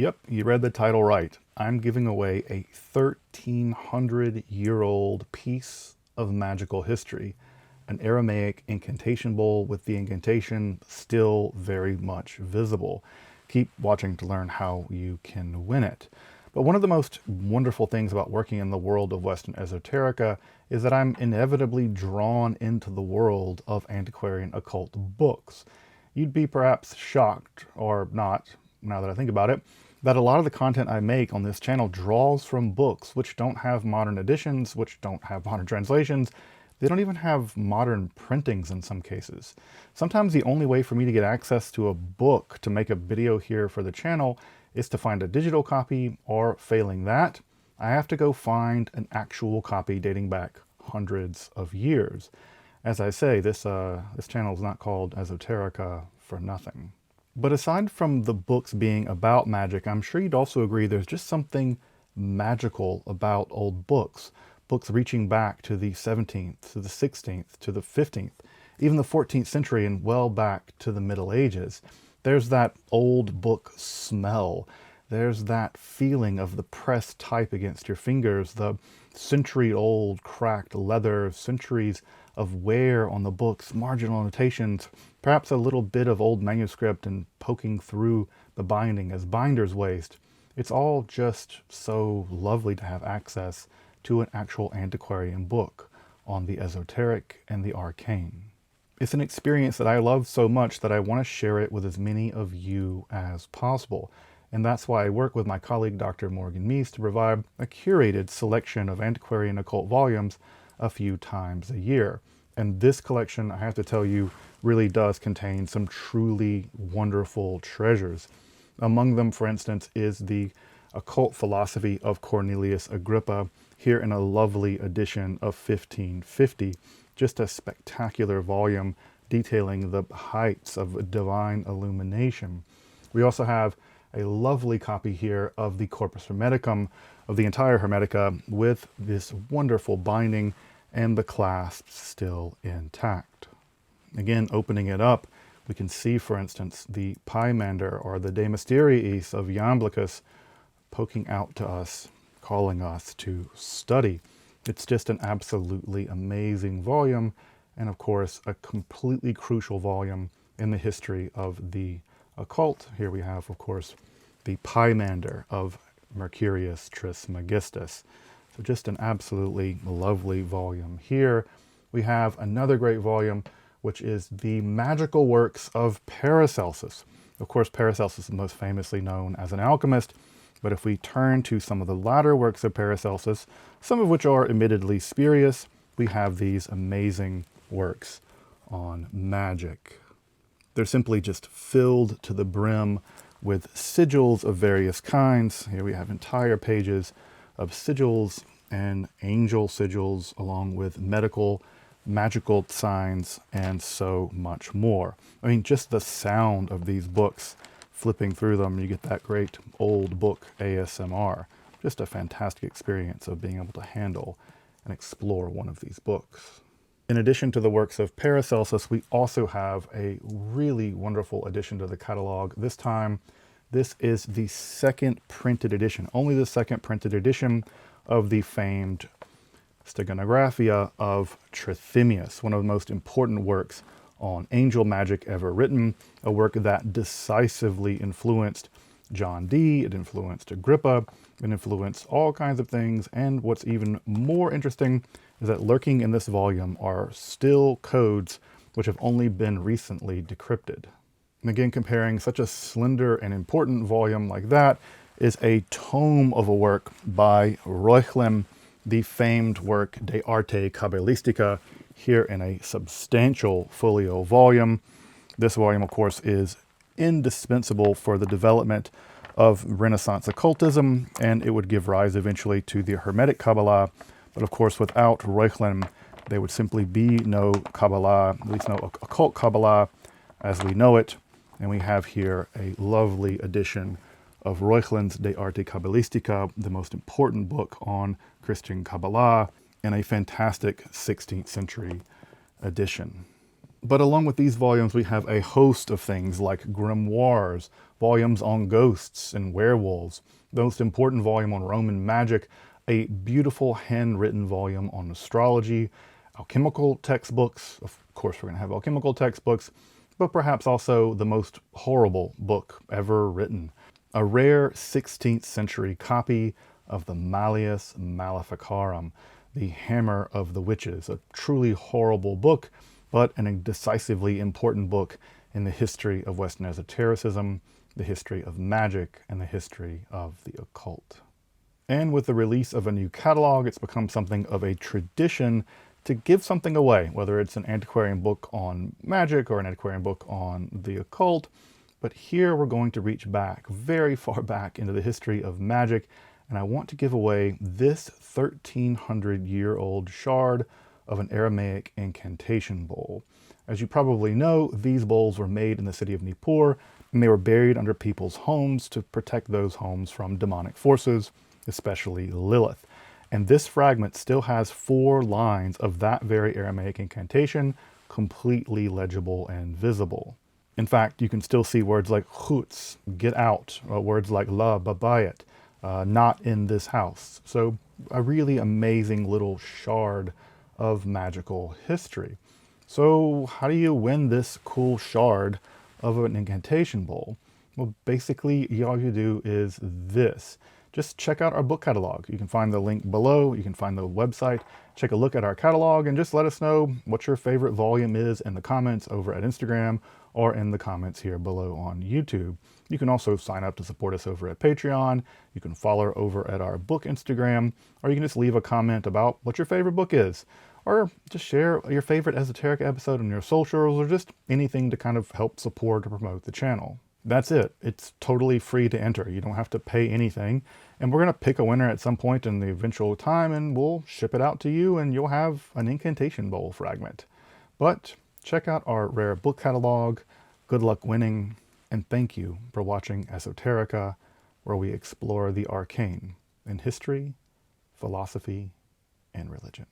Yep, you read the title right. I'm giving away a 1,300-year-old piece of magical history, an Aramaic incantation bowl with the incantation still very much visible. Keep watching to learn how you can win it. But one of the most wonderful things about working in the world of Western esoterica is that I'm inevitably drawn into the world of antiquarian occult books. You'd be perhaps shocked, or not, now that I think about it, that a lot of the content I make on this channel draws from books which don't have modern editions, which don't have modern translations. They don't even have modern printings in some cases. Sometimes the only way for me to get access to a book to make a video here for the channel is to find a digital copy, or failing that, I have to go find an actual copy dating back hundreds of years. As I say, this channel is not called Esoterica for nothing. But aside from the books being about magic, I'm sure you'd also agree there's just something magical about old books. Books reaching back to the 17th, to the 16th, to the 15th, even the 14th century, and well back to the Middle Ages. There's that old book smell. There's that feeling of the pressed type against your fingers, the century-old cracked leather, centuries of wear on the books, marginal annotations, perhaps a little bit of old manuscript and poking through the binding as binder's waste. It's all just so lovely to have access to an actual antiquarian book on the esoteric and the arcane. It's an experience that I love so much that I want to share it with as many of you as possible. And that's why I work with my colleague Dr. Morgan Meese to provide a curated selection of antiquarian occult volumes a few times a year. And this collection, I have to tell you, really does contain some truly wonderful treasures. Among them, for instance, is the Occult Philosophy of Cornelius Agrippa, here in a lovely edition of 1550. Just a spectacular volume detailing the heights of divine illumination. We also have a lovely copy here of the Corpus Hermeticum, of the entire Hermetica, with this wonderful binding and the clasps still intact. Again, opening it up, we can see, for instance, the Pymander, or the De Mysteriis of Iamblichus, poking out to us, calling us to study. It's just an absolutely amazing volume, and of course, a completely crucial volume in the history of the occult. Here we have, of course, the Pymander of Mercurius Trismegistus. So just an absolutely lovely volume. Here we have another great volume, which is the magical works of Paracelsus. Of course, Paracelsus is most famously known as an alchemist, but if we turn to some of the latter works of Paracelsus, some of which are admittedly spurious, we have these amazing works on magic. They're simply just filled to the brim with sigils of various kinds. Here we have entire pages of sigils and angel sigils, along with medical, magical signs, and so much more. I mean, just the sound of these books, flipping through them, you get that great old book ASMR. Just a fantastic experience of being able to handle and explore one of these books. In addition to the works of Paracelsus, we also have a really wonderful addition to the catalog. This time, this is the second printed edition, only the second printed edition of the famed Steganographia of Trithemius, one of the most important works on angel magic ever written, a work that decisively influenced John Dee, it influenced Agrippa, it influenced all kinds of things, and what's even more interesting is that lurking in this volume are still codes which have only been recently decrypted. And again, comparing such a slender and important volume like that is a tome of a work by Reuchlin, the famed work De Arte Cabalistica, here in a substantial folio volume. This volume, of course, is indispensable for the development of Renaissance occultism, and it would give rise eventually to the Hermetic Kabbalah. But of course, without Reuchlin, there would simply be no Kabbalah, at least no occult Kabbalah as we know it. And we have here a lovely edition of Reuchlin's De Arte Cabalistica, the most important book on Christian Kabbalah, and a fantastic 16th century edition. But along with these volumes, we have a host of things like grimoires, volumes on ghosts and werewolves, the most important volume on Roman magic, a beautiful handwritten volume on astrology, alchemical textbooks. Of course, we're going to have alchemical textbooks, but perhaps also the most horrible book ever written, a rare 16th century copy of the Malleus Maleficarum, the Hammer of the Witches, a truly horrible book, but a decisively important book in the history of Western esotericism, the history of magic, and the history of the occult. And with the release of a new catalog, it's become something of a tradition to give something away, whether it's an antiquarian book on magic or an antiquarian book on the occult. But here we're going to reach back, very far back into the history of magic, and I want to give away this 1,300-year-old shard of an Aramaic incantation bowl. As you probably know, these bowls were made in the city of Nippur, and they were buried under people's homes to protect those homes from demonic forces, especially Lilith. And this fragment still has 4 lines of that very Aramaic incantation, completely legible and visible. In fact, you can still see words like chutz, get out, words like la babayat, not in this house. So a really amazing little shard of magical history. So how do you win this cool shard of an incantation bowl? Well, basically all you do is this. Just check out our book catalog. You can find the link below. You can find the website. Take a look at our catalog and just let us know what your favorite volume is in the comments over at Instagram or in the comments here below on YouTube. You can also sign up to support us over at Patreon. You can follow over at our book Instagram, or you can just leave a comment about what your favorite book is, or just share your favorite esoteric episode on your socials, or just anything to kind of help support or promote the channel. That's it. It's totally free to enter. You don't have to pay anything. And we're going to pick a winner at some point in the eventual time, and we'll ship it out to you, and you'll have an Incantation Bowl fragment. But check out our rare book catalog. Good luck winning, and thank you for watching Esoterica, where we explore the arcane in history, philosophy, and religion.